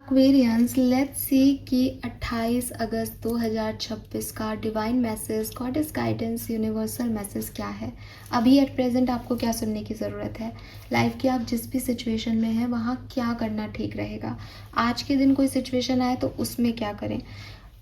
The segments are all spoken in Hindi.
एक्वेरियंस, लेट्स सी कि 28 अगस्त 2026 का divine message, goddess guidance, universal message क्या है। अभी एट प्रेजेंट आपको क्या सुनने की ज़रूरत है। लाइफ की आप जिस भी सिचुएशन में हैं वहाँ क्या करना ठीक रहेगा। आज के दिन कोई सिचुएशन आए तो उसमें क्या करें।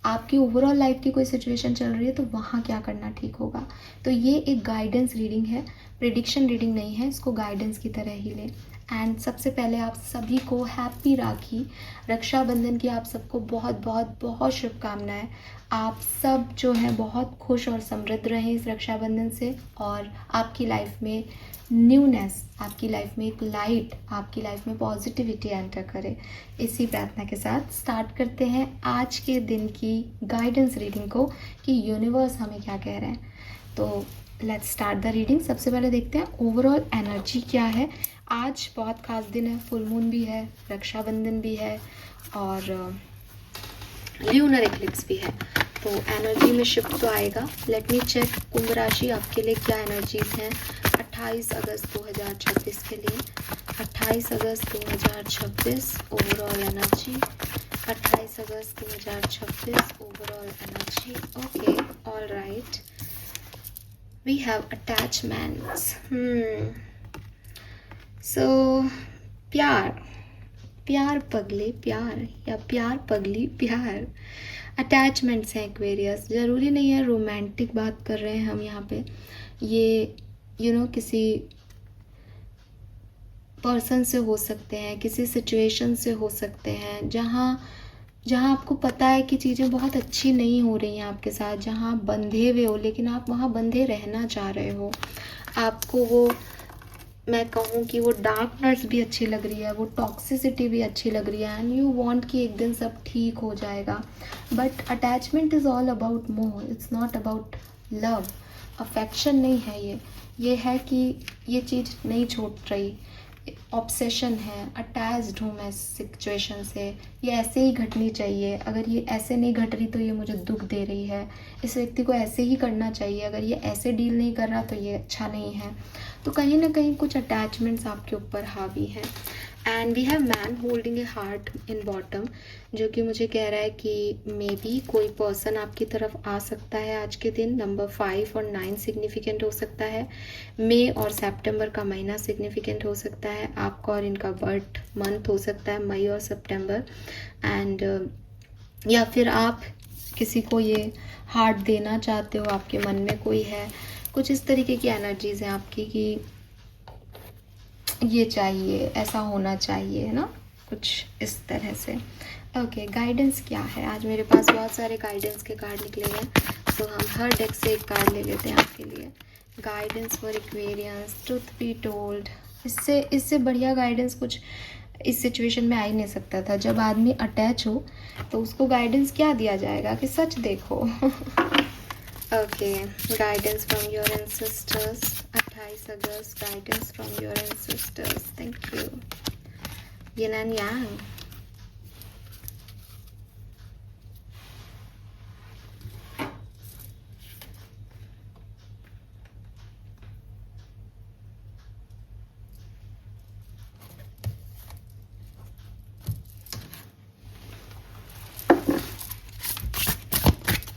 आपकी ओवरऑल लाइफ की कोई सिचुएशन चल रही है तो वहाँ क्या करना ठीक होगा। तो ये एक गाइडेंस रीडिंग है, प्रिडिक्शन रीडिंग नहीं है, इसको गाइडेंस की तरह ही लें। एंड सबसे पहले आप सभी को हैप्पी राखी, रक्षाबंधन की आप सबको बहुत बहुत बहुत शुभकामनाएं। आप सब जो है बहुत खुश और समृद्ध रहें इस रक्षाबंधन से, और आपकी लाइफ में न्यूनेस, आपकी लाइफ में एक लाइट, आपकी लाइफ में पॉजिटिविटी एंटर करे। इसी प्रार्थना के साथ स्टार्ट करते हैं आज के दिन की गाइडेंस रीडिंग को कि यूनिवर्स हमें क्या कह रहे हैं। तो लेट्स स्टार्ट द रीडिंग। सबसे पहले देखते हैं ओवरऑल एनर्जी क्या है। आज बहुत खास दिन है, फुल मून भी है, रक्षाबंधन भी है और ल्यूनर एक्लिप्स भी है, तो एनर्जी में शिफ्ट तो आएगा। लेट मी चेक कुंभ राशि आपके लिए क्या एनर्जीज हैं 28 अगस्त 2026 के लिए। 28 अगस्त 2026 ओवरऑल एनर्जी, 28 अगस्त 2026 overall energy. Okay, all right, we have attachments. So प्यार, प्यार पगले प्यार, या प्यार पगली प्यार, अटैचमेंट्स हैं एक्वेरियस। ज़रूरी नहीं है रोमांटिक बात कर रहे हैं हम यहाँ पे। ये किसी पर्सन से हो सकते हैं, किसी सिचुएशन से हो सकते हैं जहाँ आपको पता है कि चीज़ें बहुत अच्छी नहीं हो रही हैं आपके साथ, जहाँ आप बंधे हुए हो लेकिन आप वहाँ बंधे रहना चाह रहे हो। आपको वो, मैं कहूँ कि वो डार्कनेस भी अच्छी लग रही है, वो टॉक्सिसिटी भी अच्छी लग रही है, एंड यू वांट कि एक दिन सब ठीक हो जाएगा। But attachment is all about मोह, it's not about love. Affection नहीं है ये है कि ये चीज़ नहीं छूट रही, ऑब्सेशन है, अटैच्ड हूँ मैं इस सिचुएशन से, ये ऐसे ही घटनी चाहिए, अगर ये ऐसे नहीं घट रही तो ये मुझे दुख दे रही है, इस व्यक्ति को ऐसे ही करना चाहिए, अगर ये ऐसे डील नहीं कर रहा तो ये अच्छा नहीं है। तो कहीं ना कहीं कुछ अटैचमेंट्स आपके ऊपर हावी हैं। And we have man holding a heart in bottom, जो कि मुझे कह रहा है कि मे बी कोई पर्सन आपकी तरफ आ सकता है आज के दिन। नंबर 5 और 9 सिग्निफिकेंट हो सकता है। मई और सितंबर का महीना सिग्निफिकेंट हो सकता है आपका, और इनका बर्थ मंथ हो सकता है मई और सितंबर। एंड या फिर आप किसी को ये हार्ट देना चाहते हो, आपके मन में कोई है, कुछ इस तरीके की एनर्जीज हैं आपकी कि ये चाहिए, ऐसा होना चाहिए, है ना, कुछ इस तरह से। ओके, गाइडेंस क्या है। आज मेरे पास बहुत सारे गाइडेंस के कार्ड निकले हैं, तो हम हर डेक से एक कार्ड ले लेते हैं आपके लिए। Guidance for Aquarians, truth be told. इससे बढ़िया गाइडेंस कुछ इस सिचुएशन में आ ही नहीं सकता था। जब आदमी अटैच हो तो उसको गाइडेंस क्या दिया जाएगा कि सच देखो। Okay, guidance from your ancestors, 28 August, guidance from your ancestors. Thank you. Yin and yang.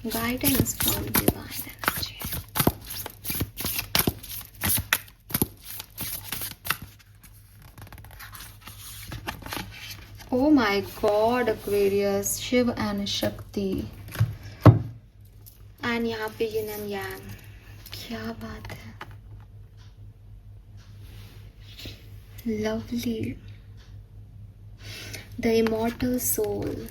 Guidance from divine energy. Oh my God, Aquarius, Shiva and Shakti, and यहाँ पे यिन एंड यांग। क्या बात है, लवली, द इमॉर्टल सोल।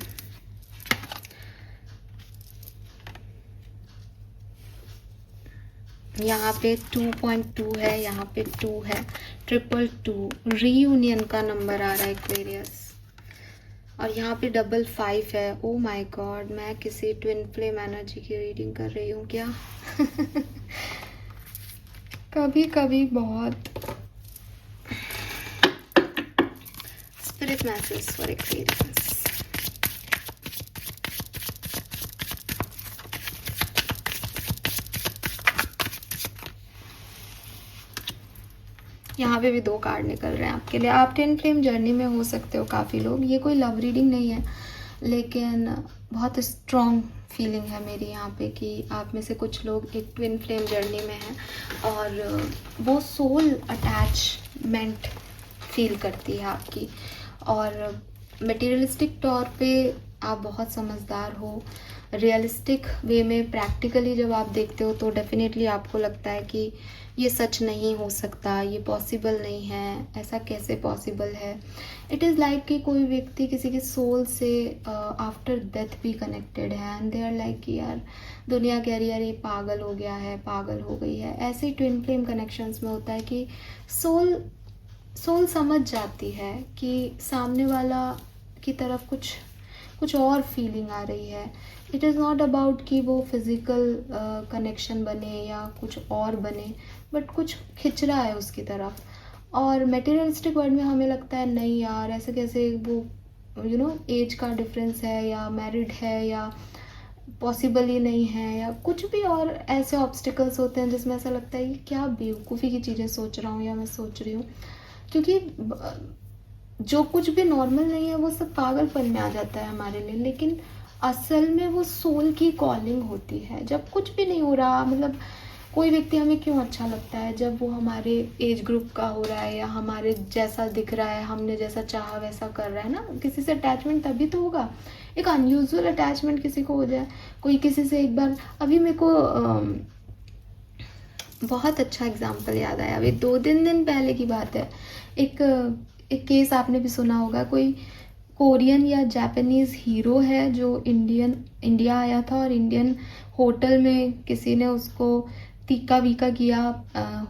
यहाँ पे 2.2 है, यहाँ पे 2 है, 222 रीयूनियन का नंबर आ रहा है एक्वेरियस, और यहाँ पे 55 है। ओ माय गॉड, मैं किसी ट्विन फ्लेम एनर्जी की रीडिंग कर रही हूँ क्या? कभी कभी बहुत। Spirit message for Aquarius. यहाँ पे भी 2 कार्ड निकल रहे हैं आपके लिए। आप ट्विन फ्लेम जर्नी में हो सकते हो काफ़ी लोग। ये कोई लव रीडिंग नहीं है, लेकिन बहुत स्ट्रॉन्ग फीलिंग है मेरी यहाँ पे कि आप में से कुछ लोग एक ट्विन फ्लेम जर्नी में हैं और वो सोल अटैचमेंट फील करती है आपकी। और मटेरियलिस्टिक तौर पे आप बहुत समझदार हो, रियलिस्टिक वे में प्रैक्टिकली जब आप देखते हो तो डेफिनेटली आपको लगता है कि ये सच नहीं हो सकता, ये पॉसिबल नहीं है, ऐसा कैसे पॉसिबल है। इट इज़ लाइक कि कोई व्यक्ति किसी के सोल से आफ्टर डेथ भी कनेक्टेड है एंड दे आर लाइक कि यार दुनिया कह रही है यार ये पागल हो गया है, पागल हो गई है। ऐसे ही ट्विन फ्लेम कनेक्शंस में होता है कि सोल समझ जाती है कि सामने वाला की तरफ कुछ और फीलिंग आ रही है। इट इज़ नॉट अबाउट कि वो फिज़िकल कनेक्शन बने या कुछ और बने, बट कुछ खिंच रहा है उसकी तरफ। और मटेरियलिस्टिक वर्ल्ड में हमें लगता है नहीं यार ऐसे कैसे, वो एज का डिफरेंस है या मैरिड है या पॉसिबल ही नहीं है या कुछ भी और ऐसे ऑब्स्टिकल्स होते हैं जिसमें ऐसा लगता है कि क्या बेवकूफ़ी की चीज़ें सोच रहा हूँ या मैं सोच रही हूँ। क्योंकि जो कुछ भी नॉर्मल नहीं है वो सब पागलपन में आ जाता है हमारे लिए, लेकिन असल में वो सोल की कॉलिंग होती है। जब कुछ भी नहीं हो रहा, मतलब कोई व्यक्ति हमें क्यों अच्छा लगता है, जब वो हमारे एज ग्रुप का हो रहा है या हमारे जैसा दिख रहा है, हमने जैसा चाहा वैसा कर रहा है ना। किसी से अटैचमेंट तभी तो होगा। एक अनयूजुअल अटैचमेंट किसी को हो जाए, कोई किसी से एक बार, अभी मेरे को बहुत अच्छा एग्जाम्पल याद आया, अभी 2-3 दिन पहले की बात है। एक केस आपने भी सुना होगा, कोई कोरियन या जापानीज़ हीरो है जो इंडिया आया था और इंडियन होटल में किसी ने उसको टीका वीका किया,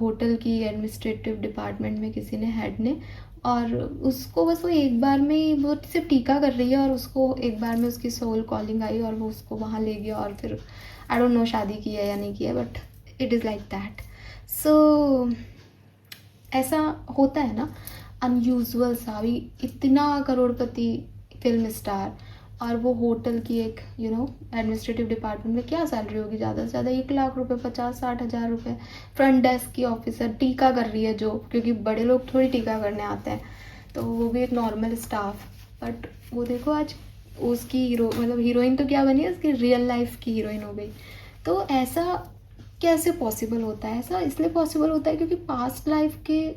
होटल की एडमिनिस्ट्रेटिव डिपार्टमेंट में किसी ने, हेड ने, और उसको बस वो एक बार में ही वो सिर्फ टीका कर रही है और उसको एक बार में उसकी सोल कॉलिंग आई और वो उसको वहाँ ले गया और फिर आई डोंट नो शादी की है या नहीं की है, but it is like that. So ऐसा होता है ना, अनयूजुअल सा भी, इतना करोड़पति फिल्म स्टार और वो होटल की एक एडमिनिस्ट्रेटिव डिपार्टमेंट में क्या सैलरी होगी, ज़्यादा से ज़्यादा 1 लाख रुपए, 50-60 हज़ार रुपये। फ्रंट डेस्क की ऑफिसर टीका कर रही है, जो क्योंकि बड़े लोग थोड़ी टीका करने आते हैं, तो वो भी एक नॉर्मल स्टाफ। बट वो देखो आज उसकी मतलब हीरोइन तो क्या बनी है, उसकी रियल लाइफ की हीरोइन हो गई। तो ऐसा कैसे पॉसिबल होता है? ऐसा इसलिए पॉसिबल होता है क्योंकि पास्ट लाइफ के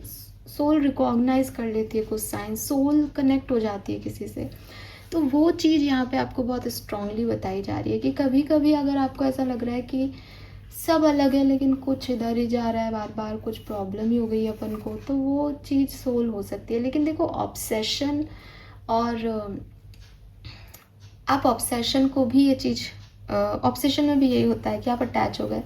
सोल रिकॉग्नाइज कर लेती है कुछ साइंस, सोल कनेक्ट हो जाती है किसी से। तो वो चीज़ यहाँ पे आपको बहुत स्ट्रांगली बताई जा रही है कि कभी कभी अगर आपको ऐसा लग रहा है कि सब अलग है लेकिन कुछ इधर ही जा रहा है, बार बार कुछ प्रॉब्लम ही हो गई अपन को, तो वो चीज़ सोल हो सकती है। लेकिन देखो ऑब्सेशन, और आप ऑब्सेशन को भी, ये चीज़ ऑब्सेशन में भी यही होता है कि आप अटैच हो गए।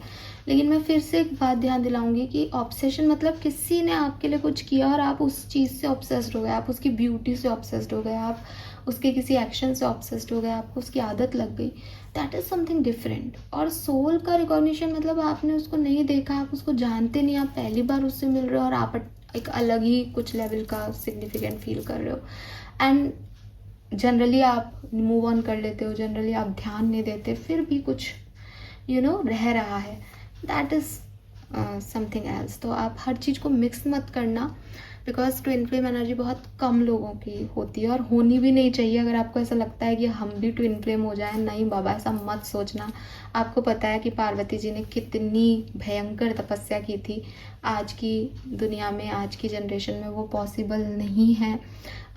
लेकिन मैं फिर से एक बात ध्यान दिलाऊंगी कि ऑब्सेशन मतलब किसी ने आपके लिए कुछ किया और आप उस चीज़ से ऑब्सेस्ड हो गए, आप उसकी ब्यूटी से ऑब्सेस्ड हो गए, आप उसके किसी एक्शन से ऑब्सेस्ड हो गए, आपको उसकी आदत लग गई। That is something different. और सोल का रिकॉग्निशन मतलब आपने उसको नहीं देखा, आप उसको जानते नहीं, आप पहली बार उससे मिल रहे हो और आप एक अलग ही कुछ लेवल का सिग्निफिकेंट फील कर रहे हो। एंड जनरली आप मूव ऑन कर लेते हो, जनरली आप ध्यान नहीं देते, फिर भी कुछ रह रहा है। That is something else. तो आप हर चीज़ को मिक्स मत करना, बिकॉज ट्विन फ्लेम एनर्जी बहुत कम लोगों की होती है और होनी भी नहीं चाहिए। अगर आपको ऐसा लगता है कि हम भी ट्विन फ्लेम हो जाएं, नहीं बाबा ऐसा मत सोचना। आपको पता है कि पार्वती जी ने कितनी भयंकर तपस्या की थी। आज की दुनिया में, आज की जनरेशन में वो पॉसिबल नहीं है।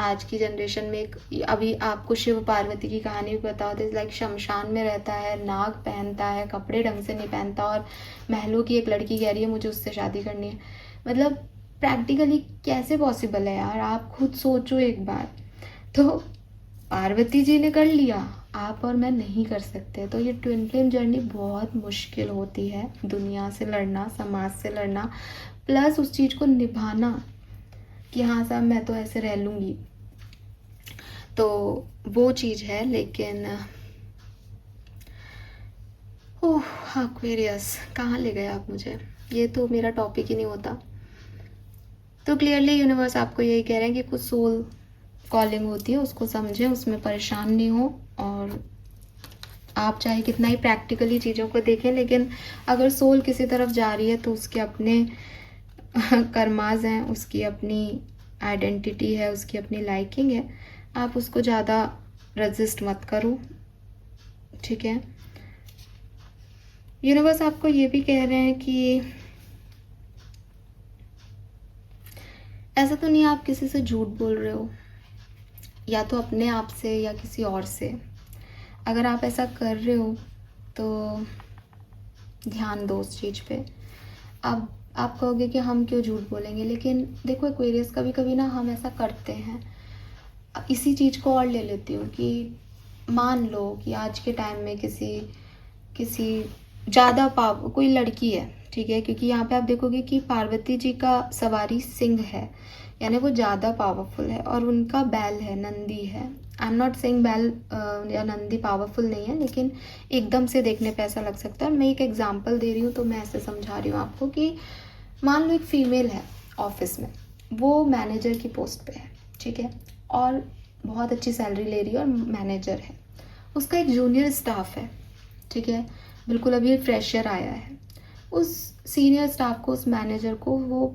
आज की जनरेशन में अभी आपको शिव पार्वती की कहानी भी पता होती है, लाइक शमशान में रहता है, नाग पहनता है, कपड़े ढंग से नहीं पहनता, और महलों की एक लड़की कह रही है मुझे उससे शादी करनी है। मतलब प्रैक्टिकली कैसे पॉसिबल है यार, आप खुद सोचो एक बार। तो पार्वती जी ने कर लिया, आप और मैं नहीं कर सकते। तो ये ट्विन फ्लेम जर्नी बहुत मुश्किल होती है, दुनिया से लड़ना, समाज से लड़ना, प्लस उस चीज़ को निभाना कि हाँ साहब मैं तो ऐसे रह लूँगी। तो वो चीज़ है। लेकिन ओह एक्वेरियस, कहाँ ले गए आप मुझे, ये तो मेरा टॉपिक ही नहीं होता। तो क्लियरली यूनिवर्स आपको यही कह रहे हैं कि कुछ सोल कॉलिंग होती है, उसको समझें, उसमें परेशान नहीं हो। और आप चाहे कितना ही प्रैक्टिकली चीज़ों को देखें, लेकिन अगर सोल किसी तरफ जा रही है तो उसके अपने कर्माज हैं, उसकी अपनी आइडेंटिटी है, उसकी अपनी लाइकिंग है, आप उसको ज़्यादा रजिस्ट मत करो, ठीक है। यूनिवर्स आपको ये भी कह रहे हैं कि ऐसा तो नहीं आप किसी से झूठ बोल रहे हो, या तो अपने आप से या किसी और से। अगर आप ऐसा कर रहे हो तो ध्यान दो उस चीज़ पे। अब आप कहोगे कि हम क्यों झूठ बोलेंगे, लेकिन देखो एक्वेरियस, कभी कभी ना हम ऐसा करते हैं। इसी चीज़ को और ले लेती हूँ कि मान लो कि आज के टाइम में किसी किसी ज़्यादा कोई लड़की है, ठीक है, क्योंकि यहाँ पे आप देखोगे कि पार्वती जी का सवारी सिंह है, यानी वो ज़्यादा पावरफुल है, और उनका बैल है, नंदी है। आई एम नॉट सेइंग बैल या नंदी पावरफुल नहीं है, लेकिन एकदम से देखने पे ऐसा लग सकता है। मैं एक एग्जांपल दे रही हूँ तो मैं ऐसे समझा रही हूँ आपको कि मान लो एक फीमेल है ऑफिस में, वो मैनेजर की पोस्ट पे है, ठीक है, और बहुत अच्छी सैलरी ले रही है और मैनेजर है। उसका एक जूनियर स्टाफ है, ठीक है, बिल्कुल अभी फ्रेशर आया है। उस सीनियर स्टाफ को, उस मैनेजर को, वो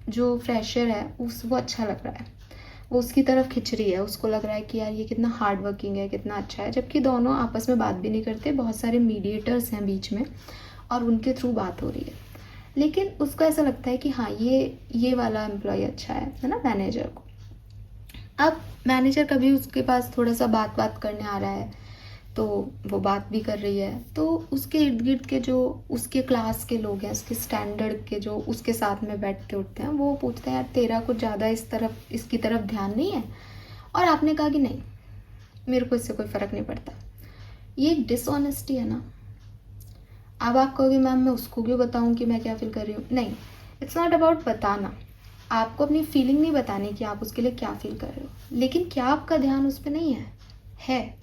जो फ्रेशर है वो अच्छा लग रहा है, वो उसकी तरफ खिंच रही है, उसको लग रहा है कि यार ये कितना हार्ड वर्किंग है, कितना अच्छा है, जबकि दोनों आपस में बात भी नहीं करते, बहुत सारे मीडिएटर्स हैं बीच में और उनके थ्रू बात हो रही है। लेकिन उसको ऐसा लगता है कि हाँ ये वाला एम्प्लॉय अच्छा है ना, मैनेजर को। अब मैनेजर कभी उसके पास थोड़ा सा बात करने आ रहा है तो वो बात भी कर रही है, तो उसके इर्द गिर्द के जो उसके क्लास के लोग हैं, उसके स्टैंडर्ड के जो उसके साथ में बैठते उठते हैं, वो पूछते हैं यार तेरा कुछ ज़्यादा इसकी तरफ ध्यान नहीं है, और आपने कहा कि नहीं मेरे को इससे कोई फ़र्क नहीं पड़ता। ये एक डिसऑनेस्टी है ना। अब आप कहोगे मैम मैं उसको क्यों बताऊँ कि मैं क्या फील कर रही हूँ। नहीं, इट्स नॉट अबाउट बताना, आपको अपनी फीलिंग नहीं बतानी कि आप उसके लिए क्या फील कर रहे हो, लेकिन क्या आपका ध्यान उस पर नहीं है।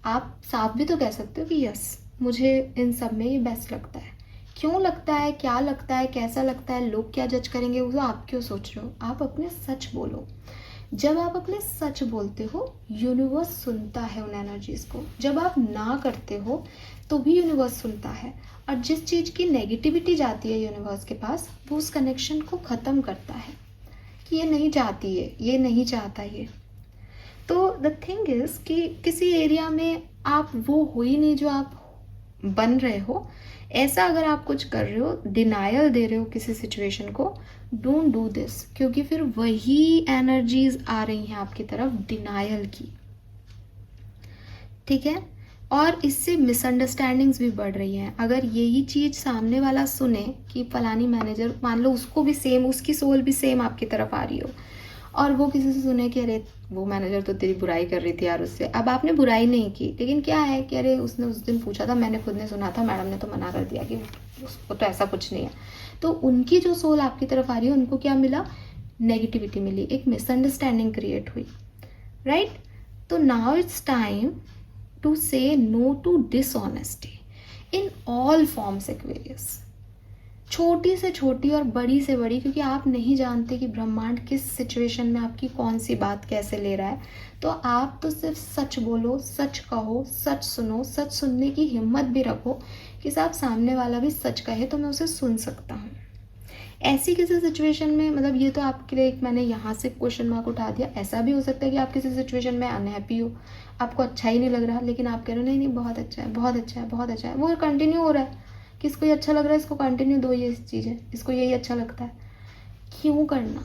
आप साफ भी तो कह सकते हो कि यस मुझे इन सब में ये बेस्ट लगता है। क्यों लगता है, क्या लगता है, कैसा लगता है, लोग क्या जज करेंगे, वो आप क्यों सोच रहे हो। आप अपने सच बोलो। जब आप अपने सच बोलते हो यूनिवर्स सुनता है उन एनर्जीज को। जब आप ना करते हो तो भी यूनिवर्स सुनता है, और जिस चीज़ की नेगेटिविटी जाती है यूनिवर्स के पास, वो उस कनेक्शन को ख़त्म करता है कि ये नहीं चाहती है, ये नहीं चाहता ये। तो द थिंग इज़ कि किसी एरिया में आप वो हो ही नहीं जो आप बन रहे हो। ऐसा अगर आप कुछ कर रहे हो, डिनायल दे रहे हो किसी सिचुएशन को, डोंट डू दिस, क्योंकि फिर वही एनर्जीज आ रही हैं आपकी तरफ डिनायल की, ठीक है। और इससे मिसअंडरस्टैंडिंग्स भी बढ़ रही हैं। अगर यही चीज़ सामने वाला सुने कि फलानी मैनेजर, मान लो उसको भी सेम, उसकी सोल भी सेम आपकी तरफ आ रही हो, और वो किसी से सुने कि अरे वो मैनेजर तो तेरी बुराई कर रही थी यार उससे। अब आपने बुराई नहीं की, लेकिन क्या है कि अरे उसने उस दिन पूछा था, मैंने खुद ने सुना था, मैडम ने तो मना कर दिया कि उसको तो ऐसा कुछ नहीं है। तो उनकी जो सोल आपकी तरफ आ रही है, उनको क्या मिला, नेगेटिविटी मिली, एक मिसअंडरस्टैंडिंग क्रिएट हुई, राइट। तो now it's time to say no to dishonesty in all forms Aquarius, छोटी से छोटी और बड़ी से बड़ी, क्योंकि आप नहीं जानते कि ब्रह्मांड किस सिचुएशन में आपकी कौन सी बात कैसे ले रहा है। तो आप तो सिर्फ सच बोलो, सच कहो, सच सुनो, सच सुनने की हिम्मत भी रखो कि साहब सामने वाला भी सच कहे तो मैं उसे सुन सकता हूँ। ऐसी किसी सिचुएशन में, मतलब ये तो आपके लिए एक मैंने यहाँ से क्वेश्चन मार्क उठा दिया। ऐसा भी हो सकता है कि आप किसी सिचुएशन में अनहैप्पी हो, आपको अच्छा ही नहीं लग रहा, लेकिन आप कह रहे हो नहीं नहीं बहुत अच्छा है, बहुत अच्छा है, बहुत अच्छा है, वो कंटिन्यू हो रहा है कि इसको ये अच्छा लग रहा है, इसको कंटिन्यू दो ये चीज़ है, इसको यही अच्छा लगता है। क्यों करना।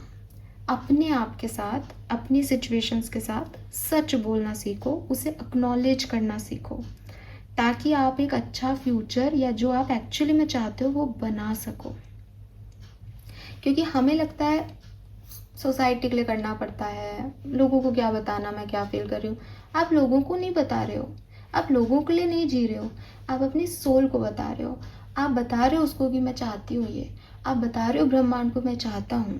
अपने आप के साथ, अपनी सिचुएशंस के साथ सच बोलना सीखो, उसे एक्नॉलेज करना सीखो, ताकि आप एक अच्छा फ्यूचर या जो आप एक्चुअली में चाहते हो वो बना सको। क्योंकि हमें लगता है सोसाइटी के लिए करना पड़ता है, लोगों को क्या बताना मैं क्या फील कर रही हूँ। आप लोगों को नहीं बता रहे हो, आप लोगों के लिए नहीं जी रहे हो, आप अपनी सोल को बता रहे हो। आप बता रहे हो उसको कि मैं चाहती हूँ ये, आप बता रहे हो ब्रह्मांड को मैं चाहता हूँ।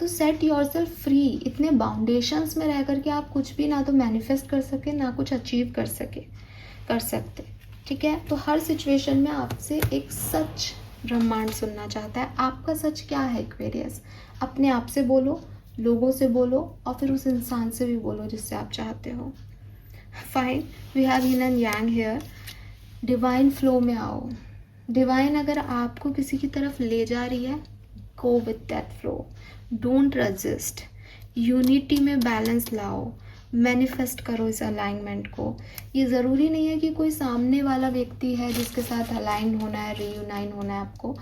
तो सेट योरसेल्फ फ्री। इतने बाउंडेशंस में रह करके आप कुछ भी ना तो मैनिफेस्ट कर सके, ना कुछ अचीव कर सकते, ठीक है। तो हर सिचुएशन में आपसे एक सच ब्रह्मांड सुनना चाहता है। आपका सच क्या है एक्वेरियस, अपने आप से बोलो, लोगों से बोलो, और फिर उस इंसान से भी बोलो जिससे आप चाहते हो। Fine, we have yin and yang here. Divine flow में आओ। डिवाइन अगर आपको किसी की तरफ ले जा रही है, go with that flow, don't resist, unity में बैलेंस लाओ, मैनिफेस्ट करो इस अलाइनमेंट को। ये ज़रूरी नहीं है कि कोई सामने वाला व्यक्ति है जिसके साथ अलाइन होना है, रीयूनाइन होना है, आपको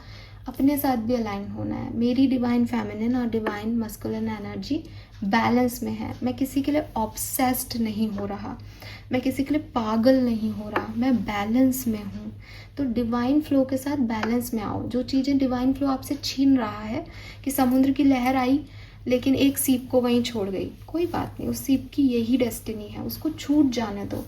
अपने साथ भी अलाइन होना है। मेरी डिवाइन फेमिनिन और डिवाइन मस्कुलिन एनर्जी बैलेंस में है। मैं किसी के लिए ऑब्सेस्ड नहीं हो रहा, मैं किसी के लिए पागल नहीं हो रहा, मैं बैलेंस में हूँ। तो डिवाइन फ्लो के साथ बैलेंस में आओ। जो चीज़ें डिवाइन फ्लो आपसे छीन रहा है, कि समुद्र की लहर आई लेकिन एक सीप को वहीं छोड़ गई, कोई बात नहीं, उस सीप की यही डेस्टिनी है, उसको छूट जाने दो।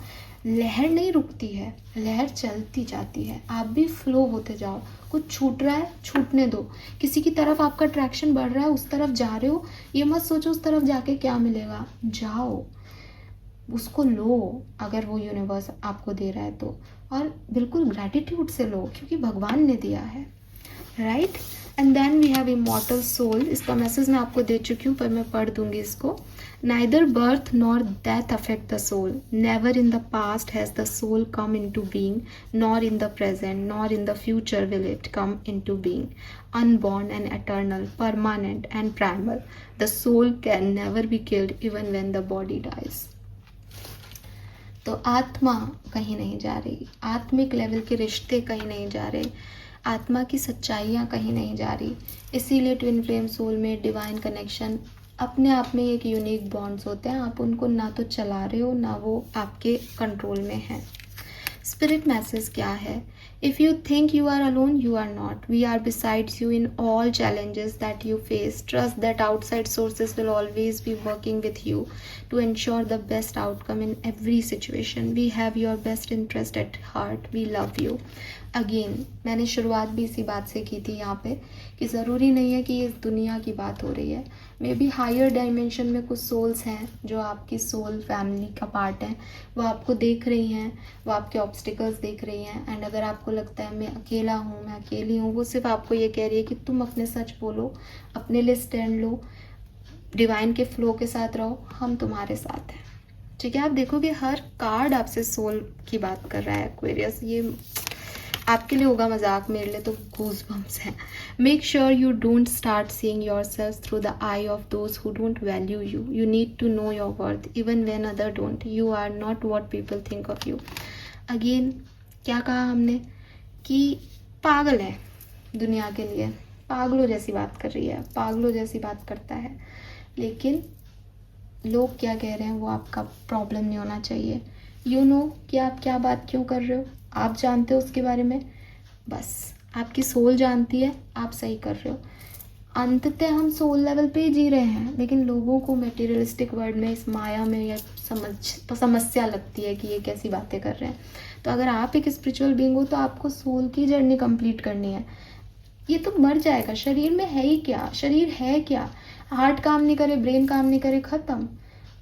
लहर नहीं रुकती है, लहर चलती जाती है। आप भी फ्लो होते जाओ। कुछ छूट रहा है, छूटने दो। किसी की तरफ आपका अट्रैक्शन बढ़ रहा है, उस तरफ जा रहे हो, ये मत सोचो उस तरफ जाके क्या मिलेगा। जाओ, उसको लो अगर वो यूनिवर्स आपको दे रहा है तो, और बिल्कुल ग्रैटिट्यूड से लो क्योंकि भगवान ने दिया है, right. And then we have immortal soul. इसका मैसेज मैं आपको दे चुकी हूँ पर मैं पढ़ दूंगी इसको। Neither birth nor death affect the soul, never in the past has the soul come into being, nor in the present nor in the future will it come into being. Unborn and eternal, permanent and primal, the soul can never be killed even when the body dies. तो आत्मा कहीं नहीं जा रही, आत्मिक लेवल के रिश्ते कहीं नहीं जा रहे, आत्मा की सच्चाइयाँ कहीं नहीं जा रही। इसीलिए ट्विन फ्लेम सोल में डिवाइन कनेक्शन अपने आप में एक यूनिक बॉन्ड्स होते हैं। आप उनको ना तो चला रहे हो, ना वो आपके कंट्रोल में है। स्पिरिट मैसेज क्या है? If you think you are alone, you are not. We are besides you in all challenges that you face. Trust that outside sources will always be working with you to ensure the best outcome in every situation. We have your best interest at heart. We love you. Again मैंने शुरुआत भी इसी बात से की थी यहाँ पे, कि ज़रूरी नहीं है कि इस दुनिया की बात हो रही है। मे बी हायर डायमेंशन में कुछ सोल्स हैं जो आपकी सोल फैमिली का पार्ट हैं, वो आपको देख रही हैं, वो आपके ऑब्स्टिकल्स देख रही हैं। एंड अगर आपको लगता है मैं अकेला हूँ, मैं अकेली हूँ, वो सिर्फ आपको ये कह रही है कि तुम अपने सच बोलो, अपने लिए स्टैंड लो, डिवाइन के फ्लो के साथ रहो, हम तुम्हारे साथ हैं। ठीक है, आप देखोगे हर कार्ड आपसे सोल की बात कर रहा है एक्वेरियस। ये आपके लिए होगा मजाक, मेरे लिए तो गूज बम्स हैं। Make sure you don't start seeing yourself through the eye of those who don't value you. You need to know your worth even when other don't. You are not what people think of you. Again क्या कहा हमने कि पागल है दुनिया के लिए, पागलों जैसी बात कर रही है, पागलों जैसी बात करता है, लेकिन लोग क्या कह रहे हैं वो आपका प्रॉब्लम नहीं होना चाहिए। यू नो कि आप क्या बात क्यों कर रहे हो, आप जानते हो उसके बारे में, बस आपकी सोल जानती है आप सही कर रहे हो। अंततः हम सोल लेवल पे ही जी रहे हैं, लेकिन लोगों को मटेरियलिस्टिक वर्ल्ड में, इस माया में या समस्या लगती है कि ये कैसी बातें कर रहे हैं। तो अगर आप एक स्पिरिचुअल बीइंग हो तो आपको सोल की जर्नी कंप्लीट करनी है। ये तो मर जाएगा, शरीर में है ही क्या, शरीर है क्या, हार्ट काम नहीं करे, ब्रेन काम नहीं करे, खत्म।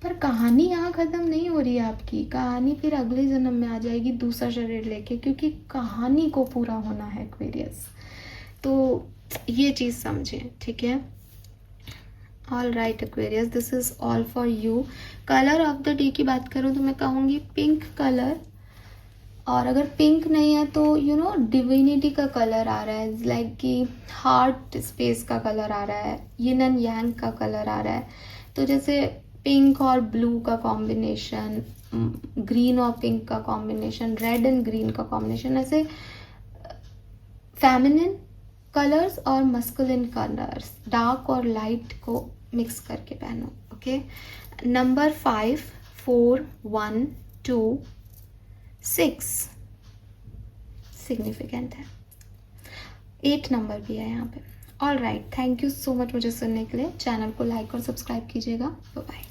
पर कहानी यहाँ ख़त्म नहीं हो रही है आपकी, कहानी फिर अगले जन्म में आ जाएगी दूसरा शरीर लेके, क्योंकि कहानी को पूरा होना है एक्वेरियस। तो ये चीज़ समझें, ठीक है। All right Aquarius, this is all for you. Colour of the day की बात करूँ तो मैं कहूँगी पिंक कलर, और अगर पिंक नहीं है तो यू नो डिविनिटी का कलर आ रहा है, लाइक कि हार्ट स्पेस का कलर आ रहा है, यिन एंड यांग का कलर आ रहा है। तो जैसे पिंक और ब्लू का कॉम्बिनेशन, ग्रीन और पिंक का कॉम्बिनेशन, रेड एंड ग्रीन का कॉम्बिनेशन, ऐसे फेमिनिन कलर्स और मस्कुलिन कलर्स, डार्क और लाइट को मिक्स करके पहनो, ओके। नंबर 5, 4, 1, 2, 6 सिग्निफिकेंट है, 8 नंबर भी है यहाँ पे। All right, thank you so much मुझे सुनने के लिए। चैनल को लाइक और सब्सक्राइब कीजिएगा। Bye bye.